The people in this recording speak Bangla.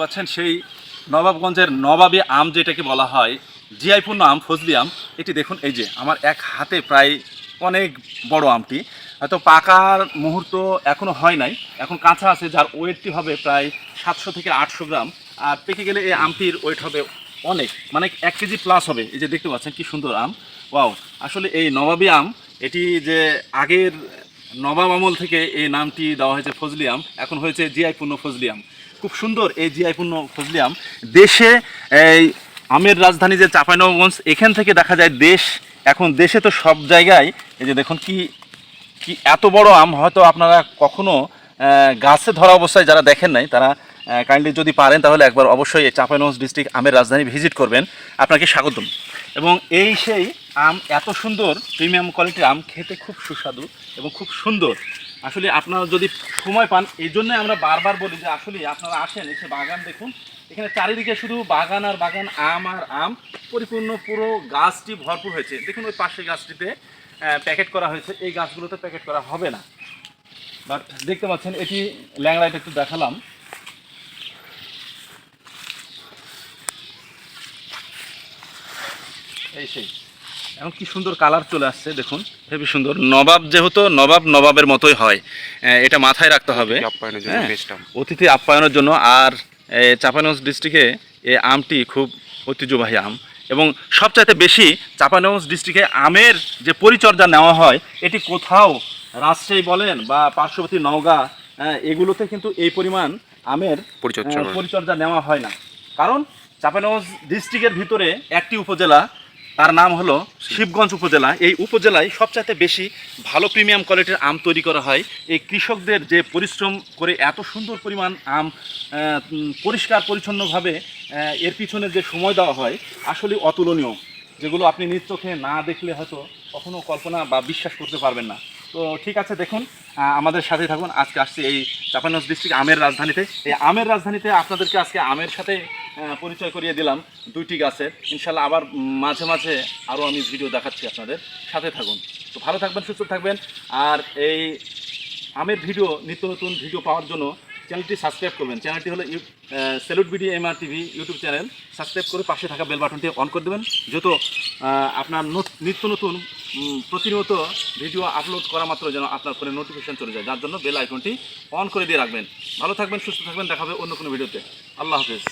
পাচ্ছেন সেই নবাবগঞ্জের নবাবী আম যেটাকে বলা হয়, জিআইপূর্ণ আম, ফজলি আম। এটি দেখুন, এই যে আমার এক হাতে প্রায় অনেক বড় আমটি, হয়তো পাকার মুহূর্ত এখনও হয় নাই, এখন কাঁচা আছে, যার ওয়েটটি হবে প্রায় 700 থেকে 800 গ্রাম। আর পেকে গেলে এই আমটির ওয়েট হবে অনেক, মানে 1 কেজি প্লাস হবে। এই যে দেখতে পাচ্ছেন কি সুন্দর আম, ওয়াও! আসলে এই নবাবী আম, এটি যে আগের নবাব আমল থেকে এই নামটি দেওয়া হয়েছে ফজলি আম, এখন হয়েছে জিআইপূর্ণ ফজলি আম। খুব সুন্দর এই জিআইপূর্ণ ফজলি আম। দেশে এই আমের রাজধানী যে চাঁপাইনবাবগঞ্জ, এখান থেকে দেখা যায় এখন দেশে তো সব জায়গায়, এই যে দেখুন কি কি এত বড় আম, হয়তো আপনারা কখনো গাছে ধরা অবস্থায় যারা দেখেন নাই, তারা কাইন্ডলি যদি পারেন তাহলে একবার অবশ্যই এই চাঁপাইনবাবগঞ্জ ডিস্ট্রিক্ট আমের রাজধানী ভিজিট করবেন। আপনাকে স্বাগতম। এবং এই সেই আম, এত সুন্দর প্রিমিয়াম কোয়ালিটির আম, খেতে খুব সুস্বাদু এবং খুব সুন্দর। আসলে আপনারা যদি সময় পান, এই জন্যই আমরা বারবার বলি যে আসলে আপনারা আসেন, এসে বাগান দেখুন। এখানে চারিদিকে শুধু বাগান আর বাগান, আম আর আম, পরিপূর্ণ পুরো গাছটি ভরপুর হয়েছে। দেখুন ওই পাশে গাছটিতে প্যাকেট করা হয়েছে, এই গাছগুলোতে প্যাকেট করা হবে না। বাট দেখতে পাচ্ছেন, এটি ল্যাংড়াইটা একটু দেখালাম। এই সেই এখন কি সুন্দর কালার চলে আসছে, দেখুন হেবি সুন্দর। নবাব যেহেতু নবাবের মতোই হয়, এটা মাথায় রাখতে হবে। অতিথি আপ্যায়নের জন্য। আর চাঁপাইনবাবগঞ্জ ডিস্ট্রিক্টে এই আমটি খুব ঐতিহ্যবাহী আম, এবং সবচাইতে বেশি চাঁপাইনবাবগঞ্জ ডিস্ট্রিক্টে আমের যে পরিচর্যা নেওয়া হয়, এটি কোথাও রাজশাহী বলেন বা পার্শ্ববর্তী নওগাঁ, এগুলোতে কিন্তু এই পরিমাণ আমের পরিচর্যা নেওয়া হয় না। কারণ চাঁপাইনবাবগঞ্জ ডিস্ট্রিক্টের ভিতরে একটি উপজেলা, তার নাম হলো শিবগঞ্জ উপজেলা। এই উপজেলায় সবচাইতে বেশি ভালো প্রিমিয়াম কোয়ালিটির আম তৈরি করা হয়। এই কৃষকদের যে পরিশ্রম করে এত সুন্দর পরিমাণ আম পরিষ্কার পরিচ্ছন্নভাবে এর পিছনে যে সময় দেওয়া হয়, আসলে অতুলনীয়, যেগুলো আপনি নিজ চোখে না দেখলে হয়তো কখনো কল্পনা বা বিশ্বাস করতে পারবেন না। তো ঠিক আছে, দেখুন আমাদের সাথে থাকুন। আজকে আসছি এই চাঁপাইনবাবগঞ্জ ডিস্ট্রিক্ট আমের রাজধানীতে। এই আমের রাজধানীতে আপনাদেরকে আজকে আমের সাথে পরিচয় করিয়ে দিলাম, 2টি গাছের। ইনশাল্লাহ আবার মাঝে মাঝে আরও আমি ভিডিও দেখাচ্ছি, আপনাদের সাথে থাকুন। তো ভালো থাকবেন, সুস্থ থাকবেন। আর এই আমের ভিডিও, নিত্য নতুন ভিডিও পাওয়ার জন্য চ্যানেলটি সাবস্ক্রাইব করবেন। চ্যানেলটি হলো salute BD MR TV YouTube channel. Subscribe করে পাশে থাকা বেল বাটনটি অন করে দেবেন, যেহেতু আপনার নিত্য নতুন প্রতিনিয়ত ভিডিও আপলোড করা মাত্র যেন আপনার ফোনে নোটিফিকেশন চলে যায়, যার জন্য বেল আইকনটি অন করে দিয়ে রাখবেন। ভালো থাকবেন, সুস্থ থাকবেন, দেখা হবে অন্য কোনো ভিডিওতে। আল্লাহ হাফেজ।